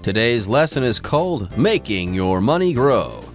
Today's lesson is called Making Your Money Grow.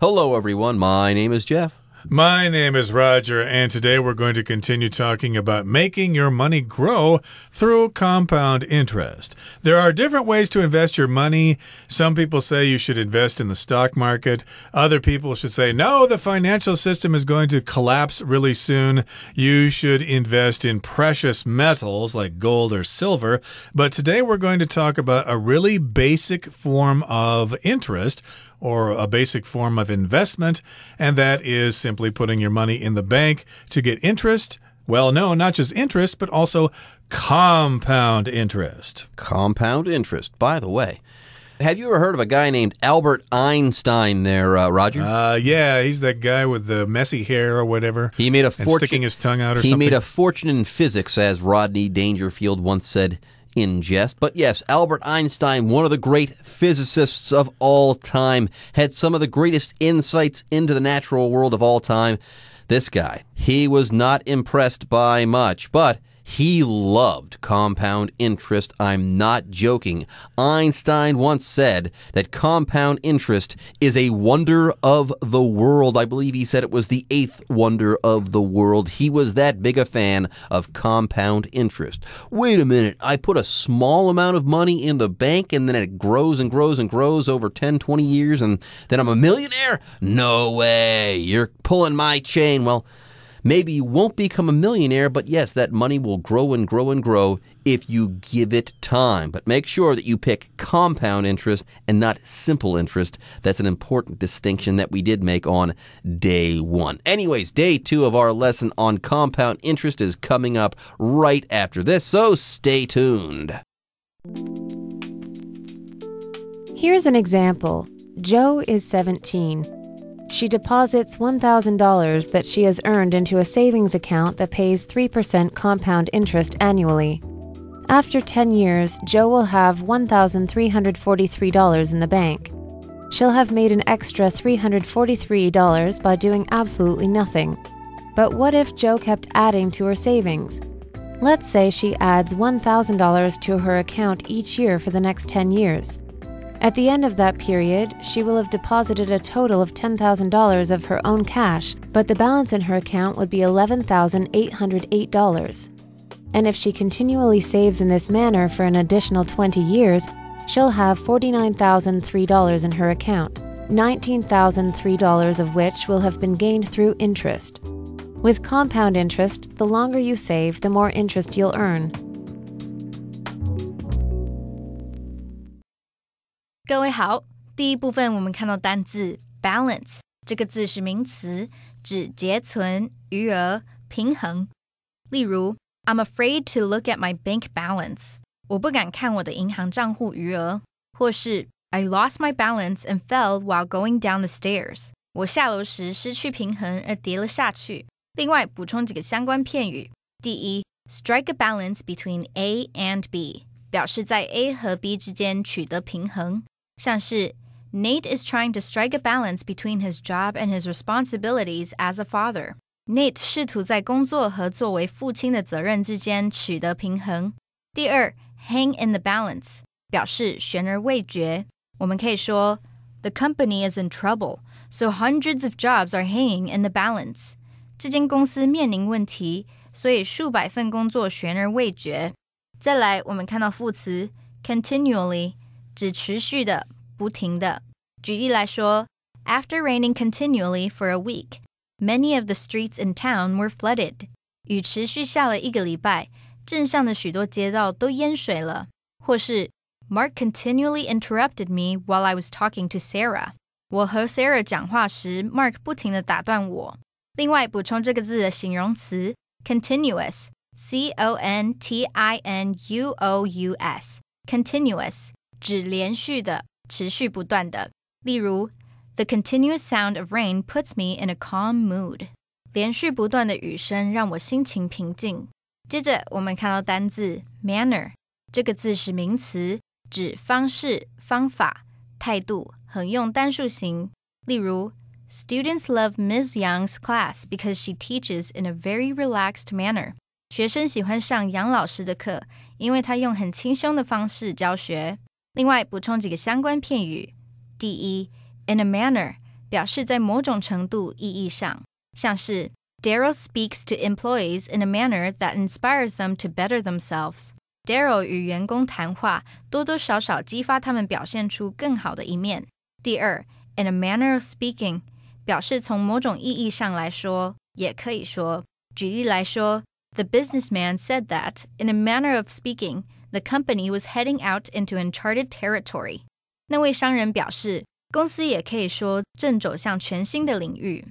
Hello, everyone. My name is Jeff. My name is Roger, and today we're going to continue talking about making your money grow through compound interest. There are different ways to invest your money. Some people say you should invest in the stock market. Other people should say, no, the financial system is going to collapse really soon. You should invest in precious metals like gold or silver. But today we're going to talk about a really basic form of interest, or a basic form of investment, and that is simply putting your money in the bank to get interest. Well, no, not just interest, but also compound interest. Compound interest. By the way, have you ever heard of a guy named Albert Einstein there, Roger? Yeah, he's that guy with the messy hair or whatever. He made a fortune, and sticking his tongue out or something. He made a fortune in physics, as Rodney Dangerfield once said in jest. But yes, Albert Einstein, one of the great physicists of all time, had some of the greatest insights into the natural world of all time. This guy, he was not impressed by much, but he loved compound interest. I'm not joking. Einstein once said that compound interest is a wonder of the world. I believe he said it was the 8th wonder of the world. He was that big a fan of compound interest. Wait a minute. I put a small amount of money in the bank and then it grows and grows and grows over 10, 20 years and then I'm a millionaire? No way. You're pulling my chain. Well, maybe you won't become a millionaire, but yes, that money will grow and grow and grow if you give it time. But make sure that you pick compound interest and not simple interest. That's an important distinction that we did make on day 1. Anyways, day 2 of our lesson on compound interest is coming up right after this, so stay tuned. Here's an example. Joe is 17. She deposits $1,000 that she has earned into a savings account that pays 3% compound interest annually. After 10 years, Joe will have $1,343 in the bank. She'll have made an extra $343 by doing absolutely nothing. But what if Joe kept adding to her savings? Let's say she adds $1,000 to her account each year for the next 10 years. At the end of that period, she will have deposited a total of $10,000 of her own cash, but the balance in her account would be $11,808. And if she continually saves in this manner for an additional 20 years, she'll have $49,003 in her account, $19,003 of which will have been gained through interest. With compound interest, the longer you save, the more interest you'll earn. 各位好，第一部分我们看到单字 balance 这个字是名词，指结存、余额、平衡。例如 I'm afraid to look at my bank balance 我不敢看我的银行账户余额，或是 I lost my balance and fell while going down the stairs 我下楼时失去平衡而跌了下去。另外补充几个相关片语。第一 strike a balance between A and B 表示在 A 和 B 之间取得平衡，像是 Nate is trying to strike a balance between his job and his responsibilities as a father. Nate 试图在工作和作为父亲的责任之间取得平衡。第二 hang in the balance 表示悬而未决。我们可以说 The company is in trouble, so hundreds of jobs are hanging in the balance. 这间公司面临问题，所以数百份工作悬而未决。再来，我们看到副词 continually 指持续的、不停的。举例来说 After raining continually for a week, many of the streets in town were flooded. 雨持续下了1个礼拜，镇上的许多街道都淹水了。或是 Mark continually interrupted me while I was talking to Sarah. 我和 Sarah 讲话时 Mark 不停地打断我。另外补充这个字的形容词 continuous C-O-N-T-I-N-U-O-U-S continuous 指连续的、持续不断的。例如 The continuous sound of rain puts me in a calm mood. 连续不断的雨声让我心情平静。接着我们看到单字 manner 这个字是名词，指方式、方法、态度，很用单数形。例如 Students love Ms. Young's class because she teaches in a very relaxed manner. 学生喜欢上杨老师的课，因为她用很轻松的方式教学。另外，补充几个相关片语。第一 ，in a manner 表示在某种程度意义上，像是 Daryl speaks to employees in a manner that inspires them to better themselves. Daryl 与员工谈话，多多少少激发他们表现出更好的一面。第二 ，in a manner of speaking 表示从某种意义上来说，也可以说。举例来说，The businessman said that, in a manner of speaking, the company was heading out into uncharted territory. 那位商人表示，公司也可以说正走向全新的领域。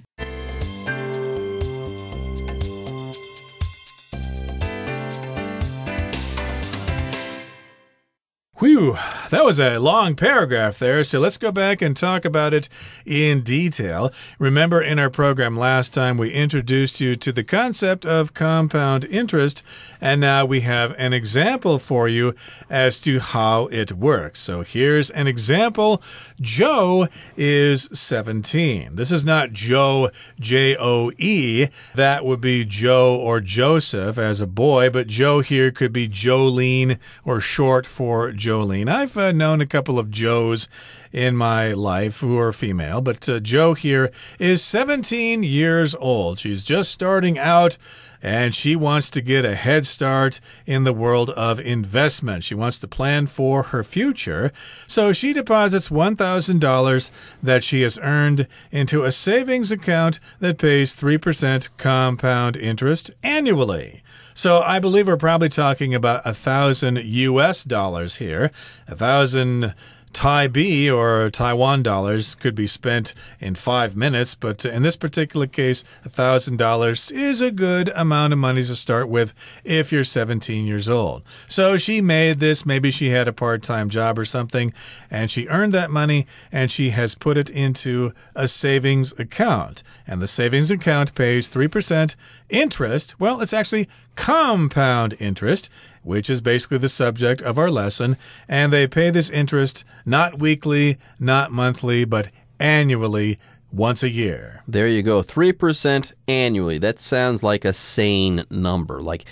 Whew, that was a long paragraph there, so let's go back and talk about it in detail. Remember, in our program last time, we introduced you to the concept of compound interest, and now we have an example for you as to how it works. So here's an example. Joe is 17. This is not Joe, J-O-E. That would be Joe or Joseph as a boy, but Joe here could be Jolene or short for Jolene. I've known a couple of Joes in my life who are female, but Joe here is 17 years old. She's just starting out, and she wants to get a head start in the world of investment. She wants to plan for her future. So she deposits $1,000 that she has earned into a savings account that pays 3% compound interest annually. So I believe we're probably talking about $1,000 here. 1,000 Thai B or Taiwan dollars could be spent in 5 minutes, but in this particular case, $1,000 is a good amount of money to start with if you're 17 years old. So she made this, maybe she had a part-time job or something, and she earned that money, and she has put it into a savings account. And the savings account pays 3% interest. Well, it's actually compound interest, which is basically the subject of our lesson, and they pay this interest not weekly, not monthly, but annually once a year. There you go, 3% annually. That sounds like a sane number. Like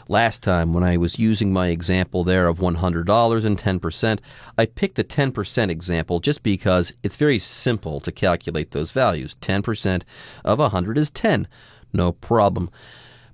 last time when I was using my example there of $100 and 10%, I picked the 10% example just because it's very simple to calculate those values. 10% of 100 is 10. No problem.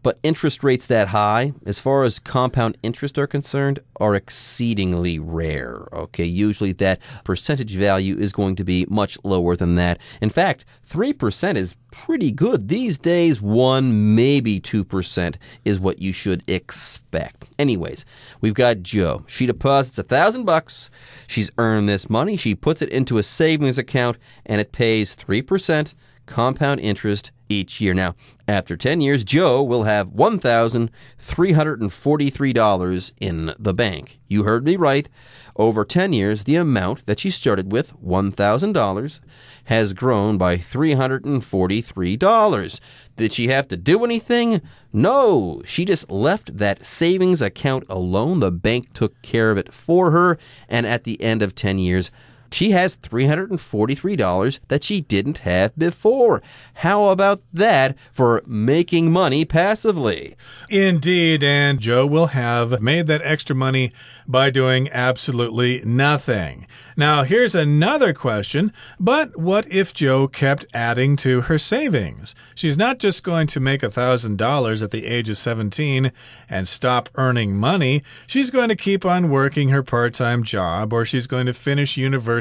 But interest rates that high, as far as compound interest are concerned, are exceedingly rare. Okay, usually that percentage value is going to be much lower than that. In fact, 3% is pretty good. These days, 1, maybe 2% is what you should expect. Anyways, we've got Joe. She deposits $1,000. She's earned this money. She puts it into a savings account, and it pays 3% compound interest each year. Now, after 10 years, Joe will have $1,343 in the bank. You heard me right. Over 10 years, the amount that she started with, $1,000, has grown by $343. Did she have to do anything? No, she just left that savings account alone. The bank took care of it for her, and at the end of 10 years, she has $343 that she didn't have before. How about that for making money passively? Indeed, and Joe will have made that extra money by doing absolutely nothing. Now, here's another question, but what if Joe kept adding to her savings? She's not just going to make $1,000 at the age of 17 and stop earning money. She's going to keep on working her part-time job, or she's going to finish university,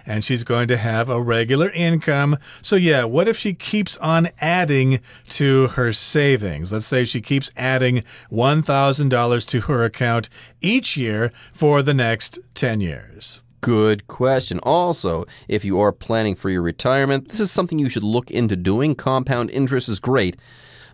and she's going to have a regular income. So yeah, what if she keeps on adding to her savings? Let's say she keeps adding $1,000 to her account each year for the next 10 years. Good question. Also, if you are planning for your retirement, this is something you should look into doing. Compound interest is great,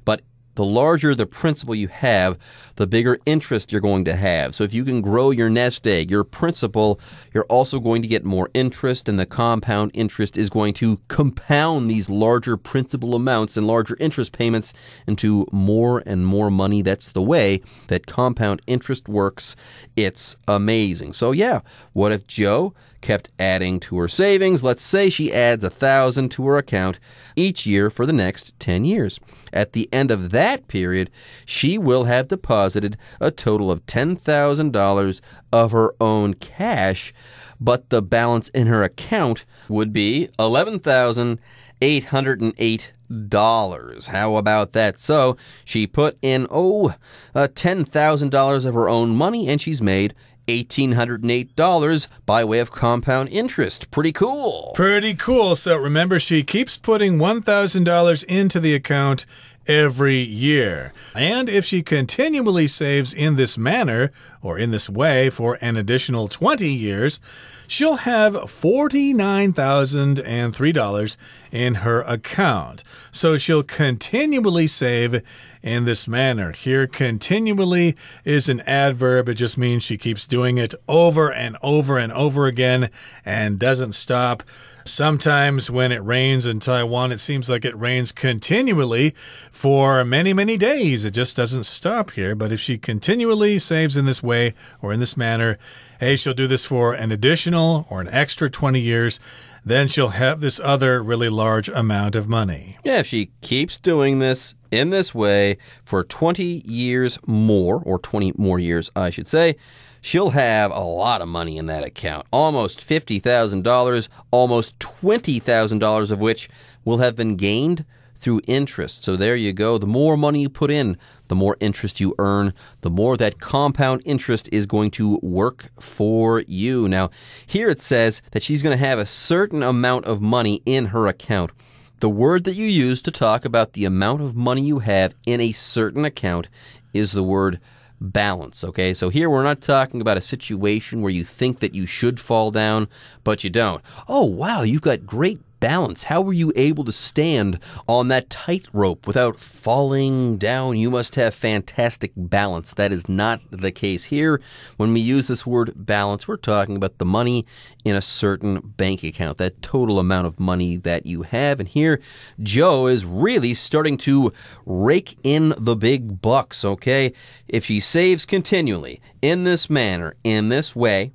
but the larger the principal you have, the bigger interest you're going to have. So if you can grow your nest egg, your principal, you're also going to get more interest, and the compound interest is going to compound these larger principal amounts and larger interest payments into more and more money. That's the way that compound interest works. It's amazing. So yeah, what if Joe kept adding to her savings. Let's say she adds $1,000 to her account each year for the next 10 years. At the end of that period, she will have deposited a total of $10,000 of her own cash, but the balance in her account would be $11,808. How about that? So she put in, $10,000 of her own money, and she's made $1,808 by way of compound interest. Pretty cool. Pretty cool. So remember, she keeps putting $1,000 into the account every year. And if she continually saves in this manner, or in this way, for an additional 20 years, she'll have $49,003 in her account. So she'll continually save in this manner. Here, continually is an adverb. It just means she keeps doing it over and over and over again and doesn't stop. Sometimes when it rains in Taiwan, it seems like it rains continually for many, many days. It just doesn't stop here. But if she continually saves in this way or in this manner, hey, she'll do this for an additional or an extra 20 years. Then she'll have this other really large amount of money. Yeah, if she keeps doing this in this way for 20 years more, or 20 more years, I should say, she'll have a lot of money in that account. Almost $50,000, almost $20,000 of which will have been gained through interest. So there you go. The more money you put in, the more interest you earn, the more that compound interest is going to work for you. Now, here it says that she's going to have a certain amount of money in her account. The word that you use to talk about the amount of money you have in a certain account is the word balance, okay? So here we're not talking about a situation where you think that you should fall down, but you don't. Oh, wow, you've got great balance. How were you able to stand on that tightrope without falling down? You must have fantastic balance. That is not the case here. When we use this word balance, we're talking about the money in a certain bank account, that total amount of money that you have. And here, Joe is really starting to rake in the big bucks, okay? If she saves continually in this manner, in this way,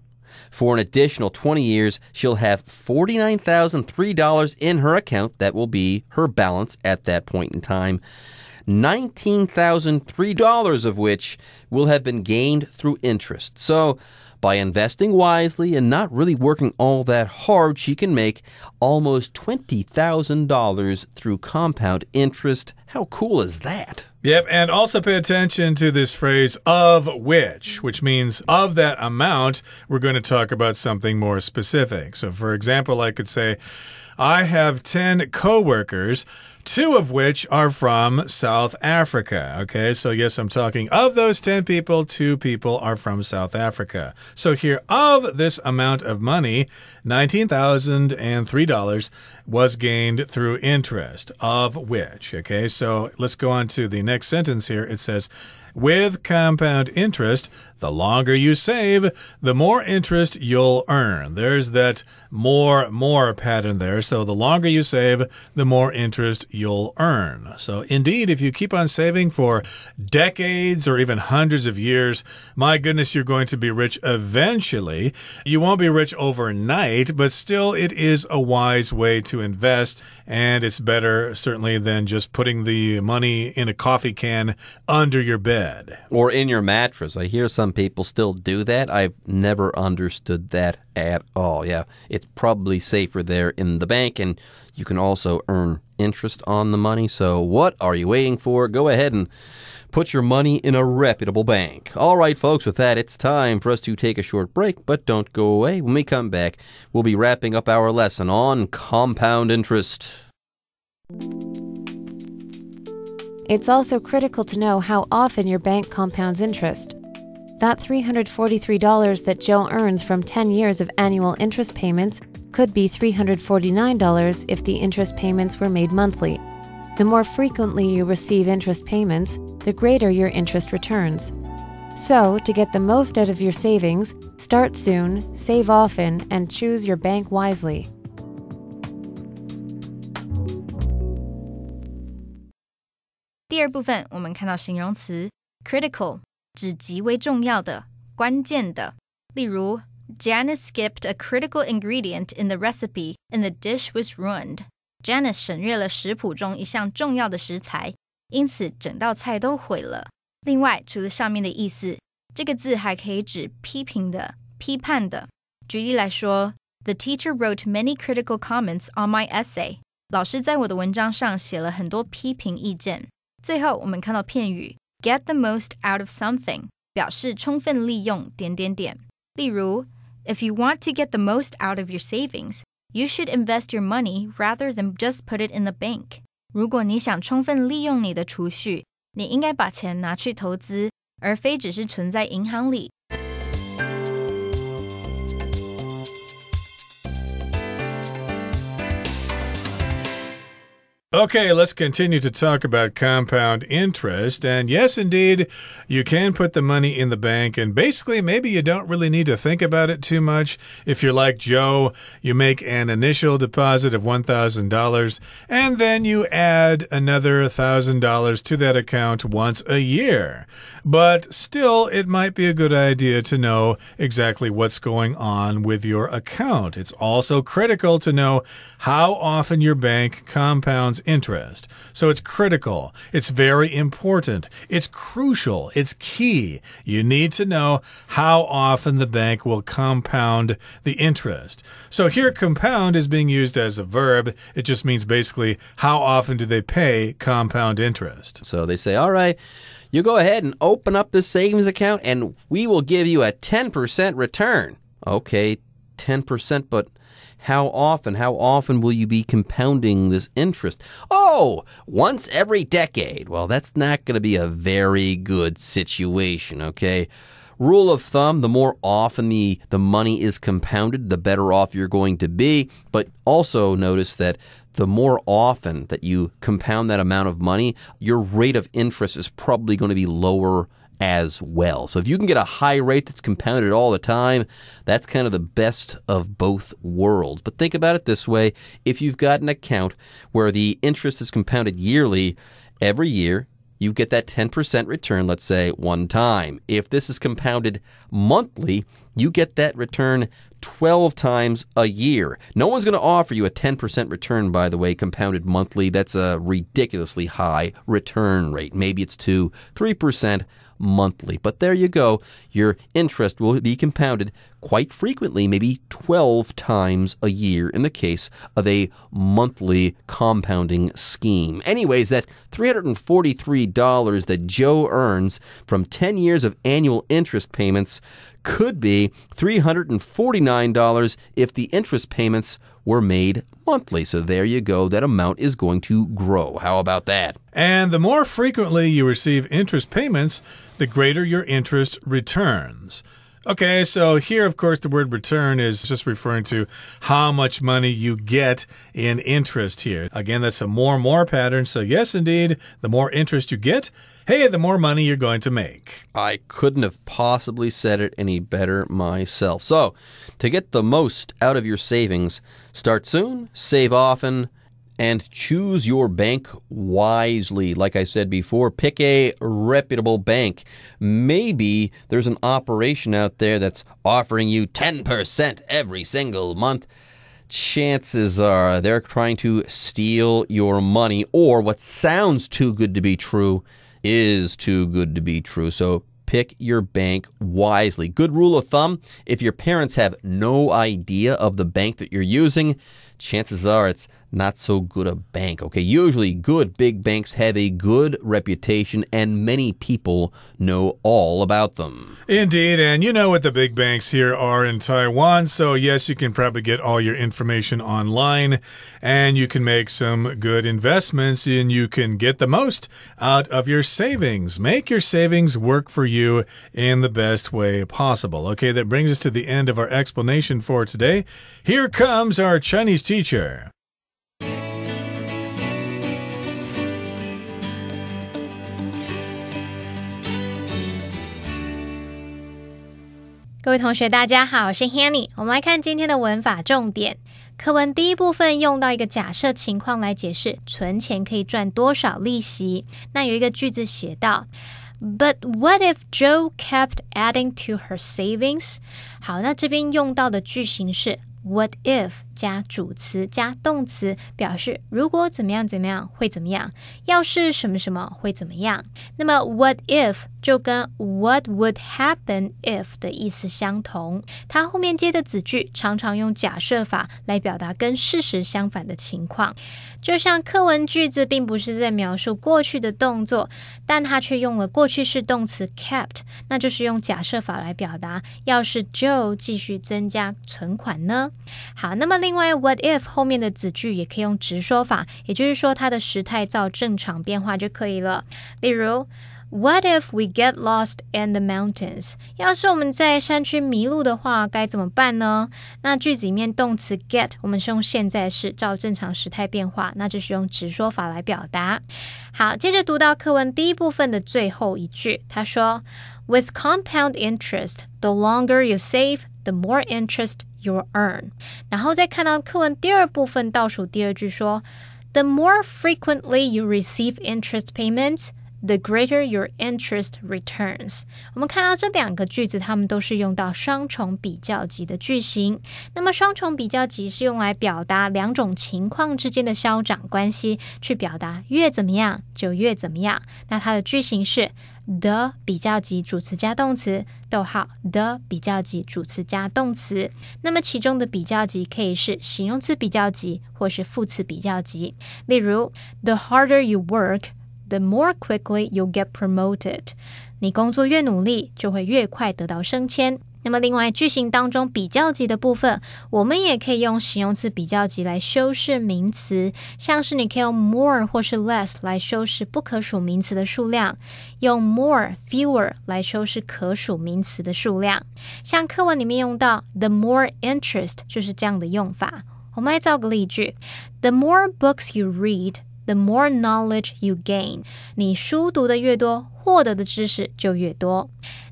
for an additional 20 years, she'll have $49,003 in her account. That will be her balance at that point in time. $19,003 of which will have been gained through interest. So by investing wisely and not really working all that hard, she can make almost $20,000 through compound interest. How cool is that? Yep, and also pay attention to this phrase, of which means of that amount, we're going to talk about something more specific. So, for example, I could say, I have 10 coworkers, 2 of which are from South Africa. Okay, so yes, I'm talking of those 10 people, 2 people are from South Africa. So here, of this amount of money, $19,003 was gained through interest, of which. Okay, so let's go on to the next sentence here. It says, with compound interest, the longer you save, the more interest you'll earn. There's that more pattern there. So the longer you save, the more interest you'll earn. So indeed, if you keep on saving for decades or even hundreds of years, my goodness, you're going to be rich eventually. You won't be rich overnight, but still it is a wise way to invest, and it's better certainly than just putting the money in a coffee can under your bed. Or in your mattress. I hear some people still do that. I've never understood that at all. Yeah, it's probably safer there in the bank, and you can also earn interest on the money. So what are you waiting for? Go ahead and put your money in a reputable bank. All right, folks, with that, it's time for us to take a short break, but don't go away. When we come back, we'll be wrapping up our lesson on compound interest. It's also critical to know how often your bank compounds interest. That $343 that Joe earns from 10 years of annual interest payments could be $349 if the interest payments were made monthly. The more frequently you receive interest payments, the greater your interest returns. So, to get the most out of your savings, start soon, save often, and choose your bank wisely. (第二部分我们看到形容词 critical 指极为重要的、关键的，例如 Janice skipped a critical ingredient in the recipe and the dish was ruined. Janice 省略了食谱中一项重要的食材，因此整道菜都毁了。另外，除了上面的意思，这个字还可以指批评的、批判的。举例来说 The teacher wrote many critical comments on my essay. 老师在我的文章上写了很多批评意见。最后，我们看到片语 get the most out of something 表示充分利用……例如 If you want to get the most out of your savings, you should invest your money rather than just put it in the bank. 如果你想充分利用你的储蓄，你应该把钱拿去投资，而非只是存在银行里。Okay, let's continue to talk about compound interest. And yes, indeed, you can put the money in the bank. And basically, maybe you don't really need to think about it too much. If you're like Joe, you make an initial deposit of $1,000, and then you add another $1,000 to that account once a year. But still, it might be a good idea to know exactly what's going on with your account. It's also critical to know how often your bank compounds interest. So it's critical. It's very important. It's crucial. It's key. You need to know how often the bank will compound the interest. So here, compound is being used as a verb. It just means basically how often do they pay compound interest. So they say, all right, you go ahead and open up this savings account and we will give you a 10% return. Okay, 10%, but how often will you be compounding this interest? Oh, once every decade. Well, that's not going to be a very good situation, okay? Rule of thumb, the more often the money is compounded, the better off you're going to be. But also notice that the more often that you compound that amount of money, your rate of interest is probably going to be lower as well. So if you can get a high rate that's compounded all the time, that's kind of the best of both worlds. But think about it this way. If you've got an account where the interest is compounded yearly, every year, you get that 10% return, let's say, one time. If this is compounded monthly, you get that return 12 times a year. No one's going to offer you a 10% return, by the way, compounded monthly. That's a ridiculously high return rate. Maybe it's 2-3% monthly. But there you go. Your interest will be compounded quite frequently, maybe 12 times a year in the case of a monthly compounding scheme. Anyways, that $343 that Joe earns from 10 years of annual interest payments could be $349 if the interest payments were made monthly. So there you go. That amount is going to grow. How about that? And the more frequently you receive interest payments, the greater your interest returns. Okay, so here, of course, the word return is just referring to how much money you get in interest here. Again, that's a more pattern. So yes, indeed, the more interest you get, hey, the more money you're going to make. I couldn't have possibly said it any better myself. So, to get the most out of your savings, start soon, save often, and choose your bank wisely. Like I said before, pick a reputable bank. Maybe there's an operation out there that's offering you 10% every single month. Chances are they're trying to steal your money, or what sounds too good to be true is too good to be true. So pick your bank wisely. Good rule of thumb, if your parents have no idea of the bank that you're using, chances are it's not so good a bank. Okay, usually good big banks have a good reputation and many people know all about them. Indeed, and you know what the big banks here are in Taiwan, so yes, you can probably get all your information online and you can make some good investments and you can get the most out of your savings. Make your savings work for you in the best way possible. Okay, that brings us to the end of our explanation for today. Here comes our Chinese teacher. 各位同学大家好，我是 Hanny。 我们来看今天的文法重点。课文第一部分用到一个假设情况来解释存钱可以赚多少利息。那有一个句子写到 But what if Joe kept adding to her savings? 好，那这边用到的句型是What if 加主词加动词，表示如果怎么样怎么样会怎么样，要是什么什么会怎么样。那么 what if 就跟 what would happen if 的意思相同，它后面接的子句常常用假设法来表达跟事实相反的情况。就像课文句子并不是在描述过去的动作，但它却用了过去式动词 kept， 那就是用假设法来表达要是 Joe 继续增加存款呢。好，那么另外 what if 后面的子句也可以用直说法，也就是说它的时态照正常变化就可以了。例如What if we get lost in the mountains? 要是我们在山区迷路的话，该怎么办呢？那句子里面动词 get 我们是用现在式，照正常时态变化，那就是用直说法来表达。好，接着读到课文第一部分的最后一句，他说 With compound interest, the longer you save, the more interest you'll earn. 然后再看到课文第二部分倒数第二句说 The more frequently you receive interest payments,The greater your interest returns. 我们看到这两个句子，它们都是用到双重比较级的句型。那么双重比较级是用来表达两种情况之间的消长关系，去表达越怎么样就越怎么样。那它的句型是 the 比较级主词加动词，逗号 the 比较级主词加动词。那么其中的比较级可以是形容词比较级，或是副词比较级。例如 The harder you work,The more quickly you'll get promoted. 你工作越努力，就会越快得到升迁。那么另外句型当中比较级的部分，我们也可以用形容词比较级来修饰名词，像是你可以用 more 或是 less 来修饰不可数名词的数量，用 more, fewer 来修饰可数名词的数量。像课文里面用到 the more interest 就是这样的用法。我们来造个例句 The more books you read,The more knowledge you gain. 你书读的越多，获得的知识就越多。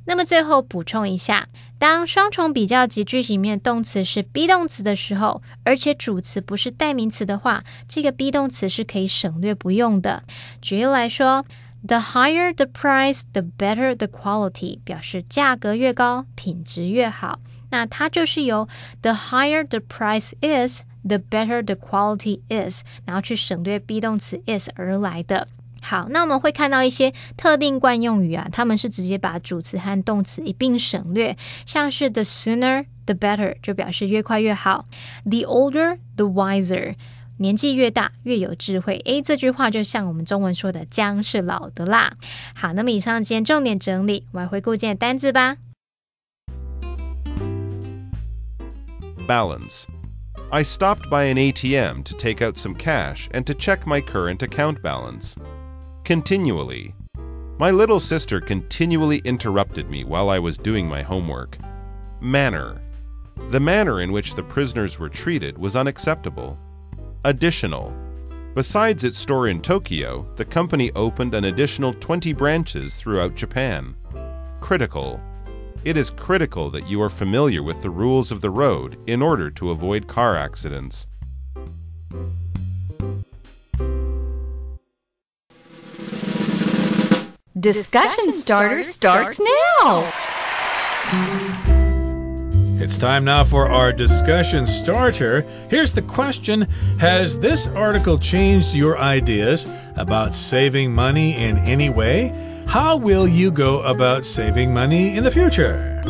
那么最后补充一下，当双重比较级句型里面动词是 be 动词的时候，而且主词不是代名词的话，这个 be 动词是可以省略不用的。举例来说The higher the price, the better the quality 表示价格越高，品质越好。那它就是由 the higher the price is,The better the quality is 然后去省略 be 动词 is 而来的。好，那我们会看到一些特定惯用语啊，他们是直接把主词和动词一并省略，像是 the sooner the better 就表示越快越好， the older the wiser 年纪越大越有智慧。这句话就像我们中文说的姜是老的辣。好，那么以上今天重点整理，我们来回顾今天的单字吧。Balance.I stopped by an ATM to take out some cash and to check my current account balance. Continually. My little sister continually interrupted me while I was doing my homework. Manner. The manner in which the prisoners were treated was unacceptable. Additional. Besides its store in Tokyo, the company opened an additional 20 branches throughout Japan. Critical.It is critical that you are familiar with the rules of the road in order to avoid car accidents. Discussion Starter starts now! It's time now for our discussion starter. Here's the question. Has this article changed your ideas about saving money in any way?How will you go about saving money in the future?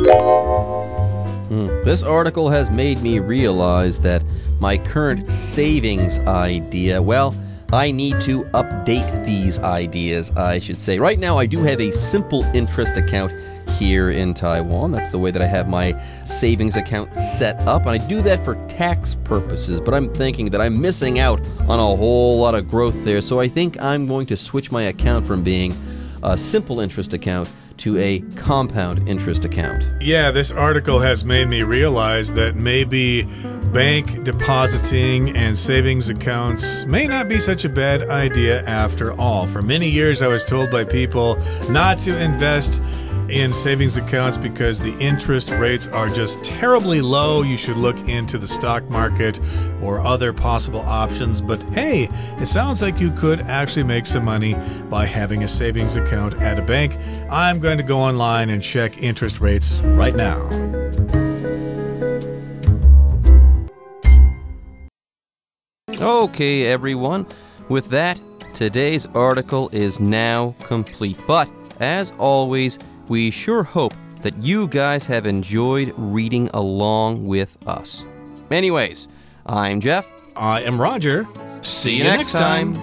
This article has made me realize that my current savings idea, well, I need to update these ideas, I should say. Right now, I do have a simple interest account here in Taiwan. That's the way that I have my savings account set up, and I do that for tax purposes, but I'm thinking that I'm missing out on a whole lot of growth there, so I think I'm going to switch my account from being a simple interest account to a compound interest account. Yeah, this article has made me realize that maybe bank depositing and savings accounts may not be such a bad idea after all. For many years, I was told by people not to invest in savings accounts because the interest rates are just terribly low. You should look into the stock market or other possible options. But hey, it sounds like you could actually make some money by having a savings account at a bank. I'm going to go online and check interest rates right now. Okay, everyone. With that, today's article is now complete. But, as always, we sure hope that you guys have enjoyed reading along with us. Anyways, I'm Jeff. I am Roger. See you next time.